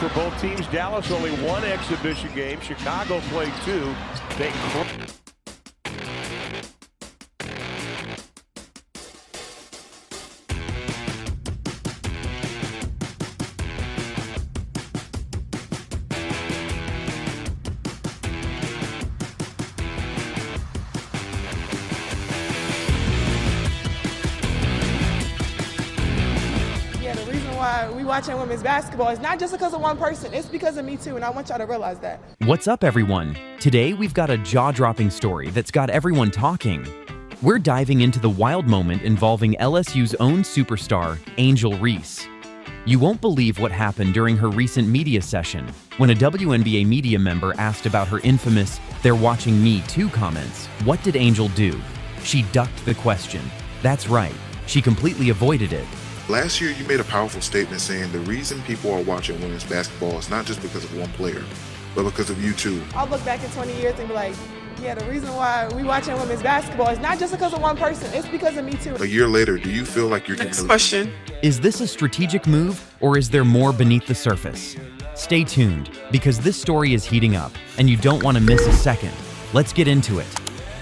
for both teams. Dallas only one exhibition game. Chicago played two. They why we watching women's basketball is not just because of one person, it's because of me too, and I want y'all to realize that. What's up, everyone? Today we've got a jaw-dropping story that's got everyone talking. We're diving into the wild moment involving LSU's own superstar, Angel Reese. You won't believe what happened during her recent media session when a WNBA media member asked about her infamous "they're watching me too" comments. What did Angel do? She ducked the question. That's right, she completely avoided it. Last year, you made a powerful statement saying the reason people are watching women's basketball is not just because of one player, but because of you too. I'll look back in 20 years and be like, yeah, the reason why we watching women's basketball is not just because of one person, it's because of me too. A year later, do you feel like you're Next question. Is this a strategic move, or is there more beneath the surface? Stay tuned, because this story is heating up, and you don't want to miss a second. Let's get into it.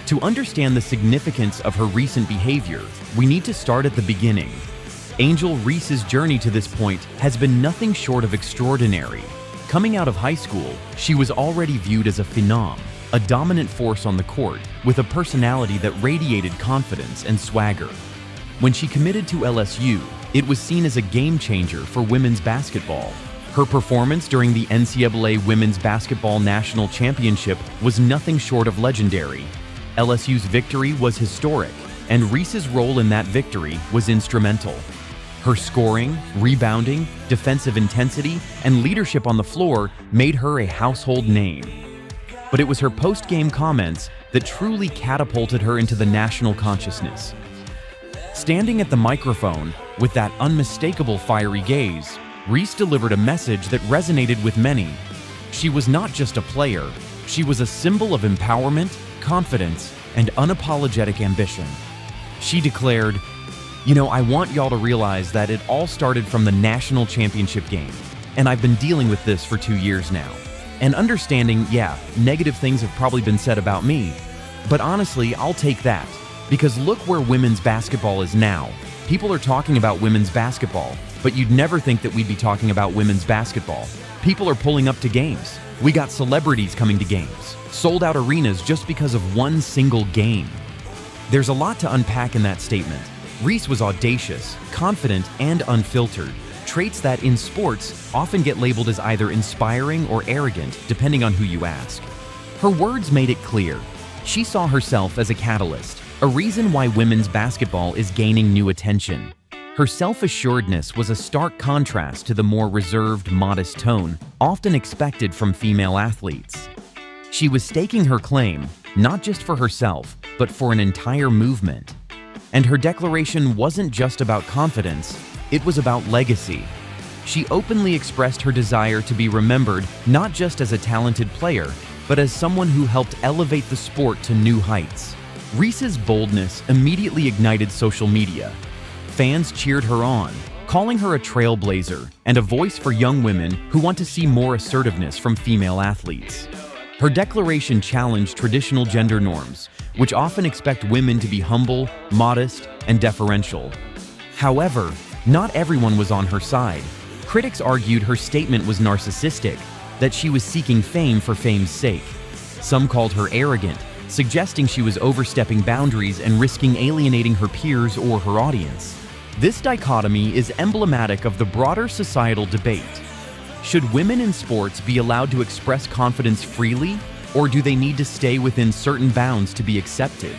To understand the significance of her recent behavior, we need to start at the beginning. Angel Reese's journey to this point has been nothing short of extraordinary. Coming out of high school, she was already viewed as a phenom, a dominant force on the court with a personality that radiated confidence and swagger. When she committed to LSU, it was seen as a game changer for women's basketball. Her performance during the NCAA Women's Basketball National Championship was nothing short of legendary. LSU's victory was historic, and Reese's role in that victory was instrumental. Her scoring, rebounding, defensive intensity, and leadership on the floor made her a household name. But it was her post-game comments that truly catapulted her into the national consciousness. Standing at the microphone with that unmistakable fiery gaze, Reese delivered a message that resonated with many. She was not just a player, she was a symbol of empowerment, confidence, and unapologetic ambition. She declared, I want y'all to realize that it all started from the national championship game, and I've been dealing with this for 2 years now. And understanding, negative things have probably been said about me, but honestly, I'll take that, because look where women's basketball is now. People are talking about women's basketball, but you'd never think that we'd be talking about women's basketball. People are pulling up to games. We got celebrities coming to games, sold out arenas just because of one single game. There's a lot to unpack in that statement. Reese was audacious, confident, and unfiltered, traits that in sports often get labeled as either inspiring or arrogant, depending on who you ask. Her words made it clear. She saw herself as a catalyst, a reason why women's basketball is gaining new attention. Her self-assuredness was a stark contrast to the more reserved, modest tone often expected from female athletes. She was staking her claim, not just for herself, but for an entire movement. And her declaration wasn't just about confidence, it was about legacy. She openly expressed her desire to be remembered not just as a talented player, but as someone who helped elevate the sport to new heights. Reese's boldness immediately ignited social media. Fans cheered her on, calling her a trailblazer and a voice for young women who want to see more assertiveness from female athletes. Her declaration challenged traditional gender norms, which often expect women to be humble, modest, and deferential. However, not everyone was on her side. Critics argued her statement was narcissistic, that she was seeking fame for fame's sake. Some called her arrogant, suggesting she was overstepping boundaries and risking alienating her peers or her audience. This dichotomy is emblematic of the broader societal debate. Should women in sports be allowed to express confidence freely, or do they need to stay within certain bounds to be accepted?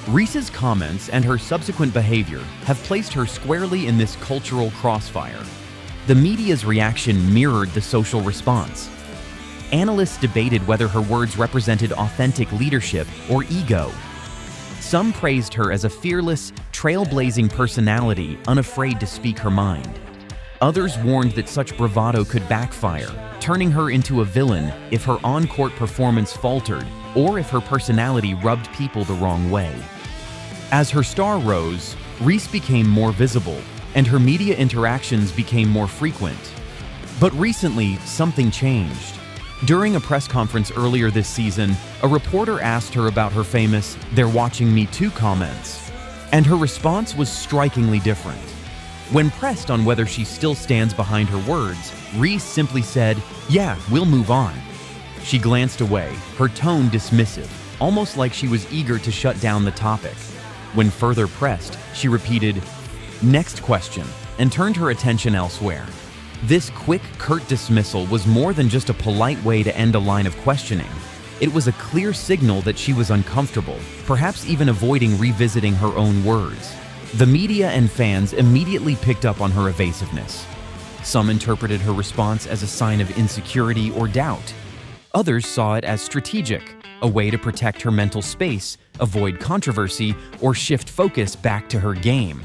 Reese's comments and her subsequent behavior have placed her squarely in this cultural crossfire. The media's reaction mirrored the social response. Analysts debated whether her words represented authentic leadership or ego. Some praised her as a fearless, trailblazing personality unafraid to speak her mind. Others warned that such bravado could backfire, turning her into a villain if her on-court performance faltered or if her personality rubbed people the wrong way. As her star rose, Reese became more visible, and her media interactions became more frequent. But recently, something changed. During a press conference earlier this season, a reporter asked her about her famous "they're watching me too" comments, and her response was strikingly different. When pressed on whether she still stands behind her words, Reese simply said, "Yeah, we'll move on." She glanced away, her tone dismissive, almost like she was eager to shut down the topic. When further pressed, she repeated, "Next question," and turned her attention elsewhere. This quick, curt dismissal was more than just a polite way to end a line of questioning. It was a clear signal that she was uncomfortable, perhaps even avoiding revisiting her own words. The media and fans immediately picked up on her evasiveness. Some interpreted her response as a sign of insecurity or doubt. Others saw it as strategic, a way to protect her mental space, avoid controversy, or shift focus back to her game.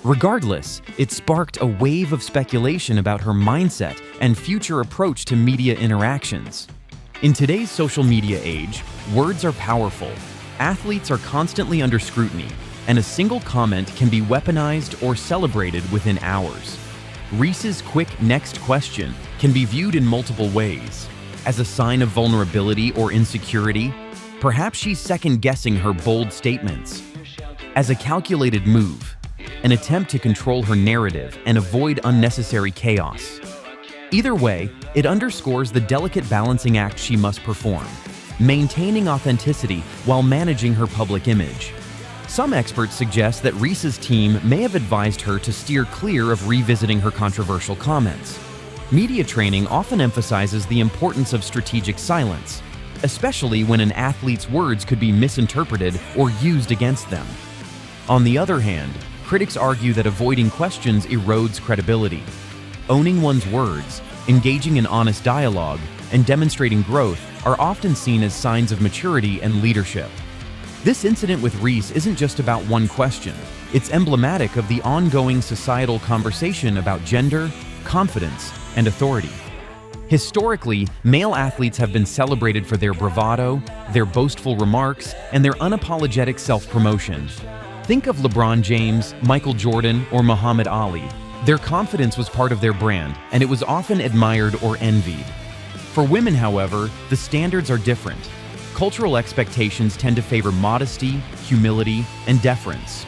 Regardless, it sparked a wave of speculation about her mindset and future approach to media interactions. In today's social media age, words are powerful. Athletes are constantly under scrutiny, and a single comment can be weaponized or celebrated within hours. Reese's quick next question can be viewed in multiple ways. As a sign of vulnerability or insecurity, perhaps she's second-guessing her bold statements. As a calculated move, an attempt to control her narrative and avoid unnecessary chaos. Either way, it underscores the delicate balancing act she must perform, maintaining authenticity while managing her public image. Some experts suggest that Reese's team may have advised her to steer clear of revisiting her controversial comments. Media training often emphasizes the importance of strategic silence, especially when an athlete's words could be misinterpreted or used against them. On the other hand, critics argue that avoiding questions erodes credibility. Owning one's words, engaging in honest dialogue, and demonstrating growth are often seen as signs of maturity and leadership. This incident with Reese isn't just about one question. It's emblematic of the ongoing societal conversation about gender, confidence, and authority. Historically, male athletes have been celebrated for their bravado, their boastful remarks, and their unapologetic self-promotion. Think of LeBron James, Michael Jordan, or Muhammad Ali. Their confidence was part of their brand, and it was often admired or envied. For women, however, the standards are different. Cultural expectations tend to favor modesty, humility, and deference.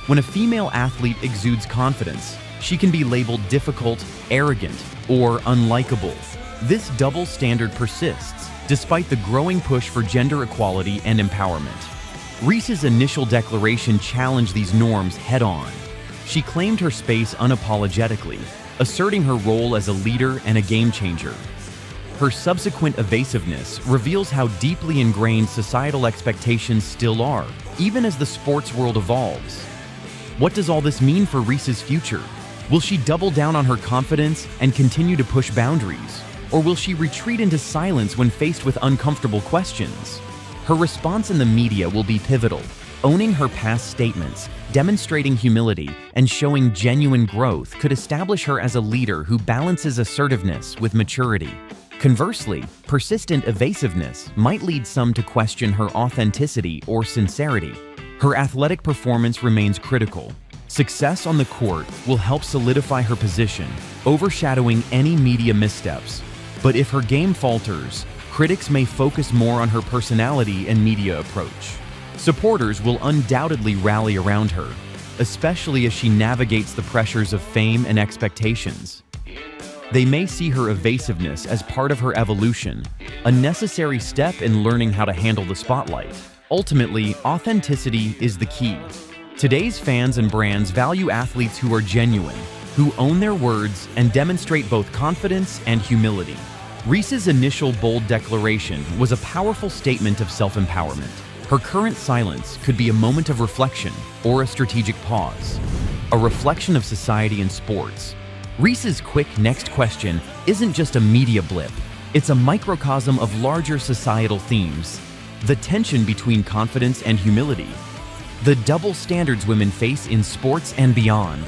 When a female athlete exudes confidence, she can be labeled difficult, arrogant, or unlikable. This double standard persists, despite the growing push for gender equality and empowerment. Reese's initial declaration challenged these norms head-on. She claimed her space unapologetically, asserting her role as a leader and a game-changer. Her subsequent evasiveness reveals how deeply ingrained societal expectations still are, even as the sports world evolves. What does all this mean for Reese's future? Will she double down on her confidence and continue to push boundaries? Or will she retreat into silence when faced with uncomfortable questions? Her response in the media will be pivotal, owning her past statements, demonstrating humility, and showing genuine growth could establish her as a leader who balances assertiveness with maturity. Conversely, persistent evasiveness might lead some to question her authenticity or sincerity. Her athletic performance remains critical. Success on the court will help solidify her position, overshadowing any media missteps. But if her game falters, critics may focus more on her personality and media approach. Supporters will undoubtedly rally around her, especially as she navigates the pressures of fame and expectations. They may see her evasiveness as part of her evolution, a necessary step in learning how to handle the spotlight. Ultimately, authenticity is the key. Today's fans and brands value athletes who are genuine, who own their words and demonstrate both confidence and humility. Reese's initial bold declaration was a powerful statement of self-empowerment. Her current silence could be a moment of reflection or a strategic pause, a reflection of society and sports. Reese's quick next question isn't just a media blip, it's a microcosm of larger societal themes. The tension between confidence and humility, the double standards women face in sports and beyond,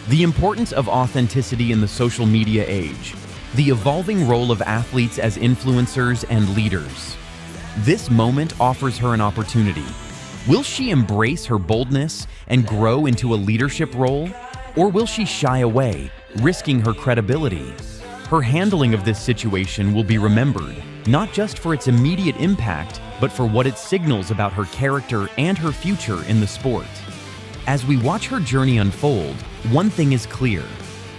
the importance of authenticity in the social media age, the evolving role of athletes as influencers and leaders. This moment offers her an opportunity. Will she embrace her boldness and grow into a leadership role? Or will she shy away, risking her credibility? Her handling of this situation will be remembered, not just for its immediate impact, but for what it signals about her character and her future in the sport. As we watch her journey unfold, one thing is clear.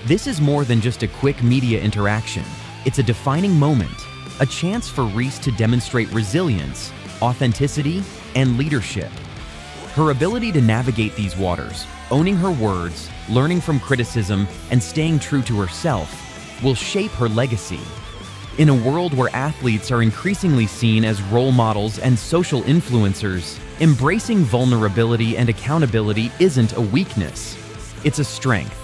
This is more than just a quick media interaction. It's a defining moment, a chance for Reese to demonstrate resilience, authenticity, and leadership. Her ability to navigate these waters, owning her words, learning from criticism, and staying true to herself, will shape her legacy. In a world where athletes are increasingly seen as role models and social influencers, embracing vulnerability and accountability isn't a weakness. It's a strength.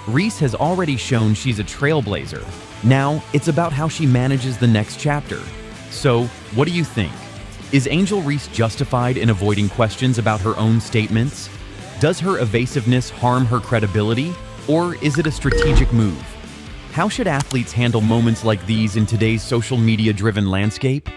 Reese has already shown she's a trailblazer. Now, it's about how she manages the next chapter. So, what do you think? Is Angel Reese justified in avoiding questions about her own statements? Does her evasiveness harm her credibility, or is it a strategic move? How should athletes handle moments like these in today's social media-driven landscape?